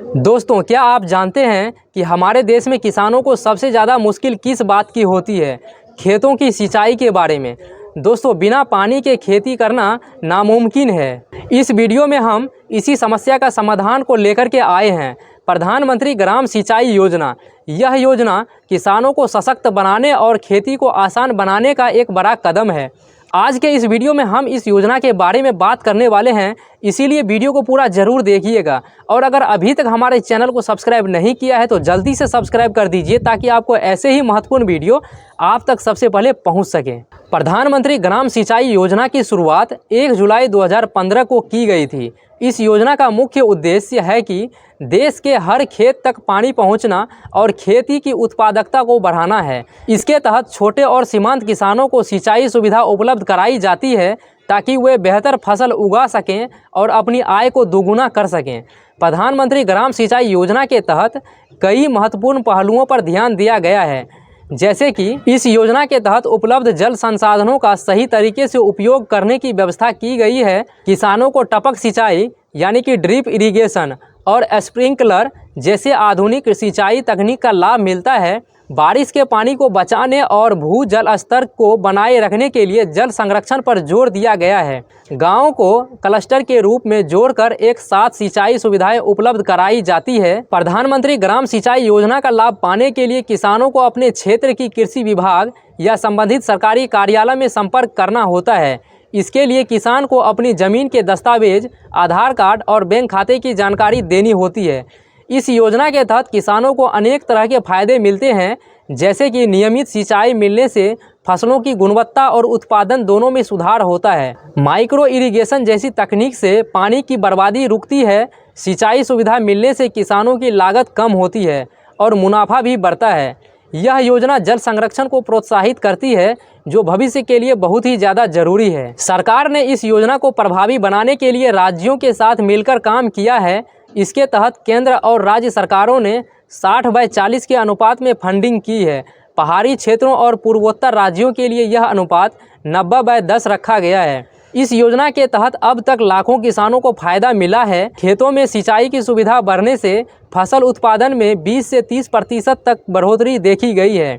दोस्तों, क्या आप जानते हैं कि हमारे देश में किसानों को सबसे ज़्यादा मुश्किल किस बात की होती है? खेतों की सिंचाई के बारे में। दोस्तों, बिना पानी के खेती करना नामुमकिन है। इस वीडियो में हम इसी समस्या का समाधान को लेकर के आए हैं। प्रधानमंत्री ग्राम सिंचाई योजना। यह योजना किसानों को सशक्त बनाने और खेती को आसान बनाने का एक बड़ा कदम है। आज के इस वीडियो में हम इस योजना के बारे में बात करने वाले हैं, इसीलिए वीडियो को पूरा ज़रूर देखिएगा। और अगर अभी तक हमारे चैनल को सब्सक्राइब नहीं किया है तो जल्दी से सब्सक्राइब कर दीजिए, ताकि आपको ऐसे ही महत्वपूर्ण वीडियो आप तक सबसे पहले पहुंच सके। प्रधानमंत्री ग्राम सिंचाई योजना की शुरुआत 1 जुलाई 2015 को की गई थी। इस योजना का मुख्य उद्देश्य है कि देश के हर खेत तक पानी पहुंचना और खेती की उत्पादकता को बढ़ाना है। इसके तहत छोटे और सीमांत किसानों को सिंचाई सुविधा उपलब्ध कराई जाती है, ताकि वे बेहतर फसल उगा सकें और अपनी आय को दोगुना कर सकें। प्रधानमंत्री ग्राम सिंचाई योजना के तहत कई महत्वपूर्ण पहलुओं पर ध्यान दिया गया है, जैसे कि इस योजना के तहत उपलब्ध जल संसाधनों का सही तरीके से उपयोग करने की व्यवस्था की गई है। किसानों को टपक सिंचाई यानी कि ड्रिप इरिगेशन और स्प्रिंकलर जैसे आधुनिक सिंचाई तकनीक का लाभ मिलता है। बारिश के पानी को बचाने और भू जल स्तर को बनाए रखने के लिए जल संरक्षण पर जोर दिया गया है। गाँव को क्लस्टर के रूप में जोड़कर एक साथ सिंचाई सुविधाएं उपलब्ध कराई जाती है। प्रधानमंत्री ग्राम सिंचाई योजना का लाभ पाने के लिए किसानों को अपने क्षेत्र की कृषि विभाग या संबंधित सरकारी कार्यालय में संपर्क करना होता है। इसके लिए किसान को अपनी ज़मीन के दस्तावेज, आधार कार्ड और बैंक खाते की जानकारी देनी होती है। इस योजना के तहत किसानों को अनेक तरह के फायदे मिलते हैं, जैसे कि नियमित सिंचाई मिलने से फसलों की गुणवत्ता और उत्पादन दोनों में सुधार होता है। माइक्रो इरिगेशन जैसी तकनीक से पानी की बर्बादी रुकती है। सिंचाई सुविधा मिलने से किसानों की लागत कम होती है और मुनाफा भी बढ़ता है। यह योजना जल संरक्षण को प्रोत्साहित करती है, जो भविष्य के लिए बहुत ही ज़्यादा जरूरी है। सरकार ने इस योजना को प्रभावी बनाने के लिए राज्यों के साथ मिलकर काम किया है। इसके तहत केंद्र और राज्य सरकारों ने 60/40 के अनुपात में फंडिंग की है। पहाड़ी क्षेत्रों और पूर्वोत्तर राज्यों के लिए यह अनुपात 90/10 रखा गया है। इस योजना के तहत अब तक लाखों किसानों को फायदा मिला है। खेतों में सिंचाई की सुविधा बढ़ने से फसल उत्पादन में 20 से 30% तक बढ़ोतरी देखी गई है।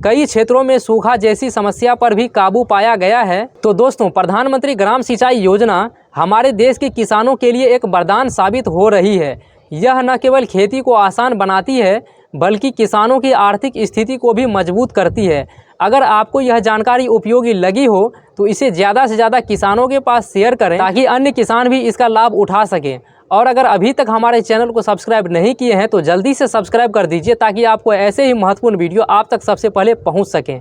कई क्षेत्रों में सूखा जैसी समस्या पर भी काबू पाया गया है। तो दोस्तों, प्रधानमंत्री ग्राम सिंचाई योजना हमारे देश के किसानों के लिए एक वरदान साबित हो रही है। यह न केवल खेती को आसान बनाती है, बल्कि किसानों की आर्थिक स्थिति को भी मजबूत करती है। अगर आपको यह जानकारी उपयोगी लगी हो तो इसे ज़्यादा से ज़्यादा किसानों के पास शेयर करें, ताकि अन्य किसान भी इसका लाभ उठा सकें। और अगर अभी तक हमारे चैनल को सब्सक्राइब नहीं किए हैं तो जल्दी से सब्सक्राइब कर दीजिए, ताकि आपको ऐसे ही महत्वपूर्ण वीडियो आप तक सबसे पहले पहुंच सकें।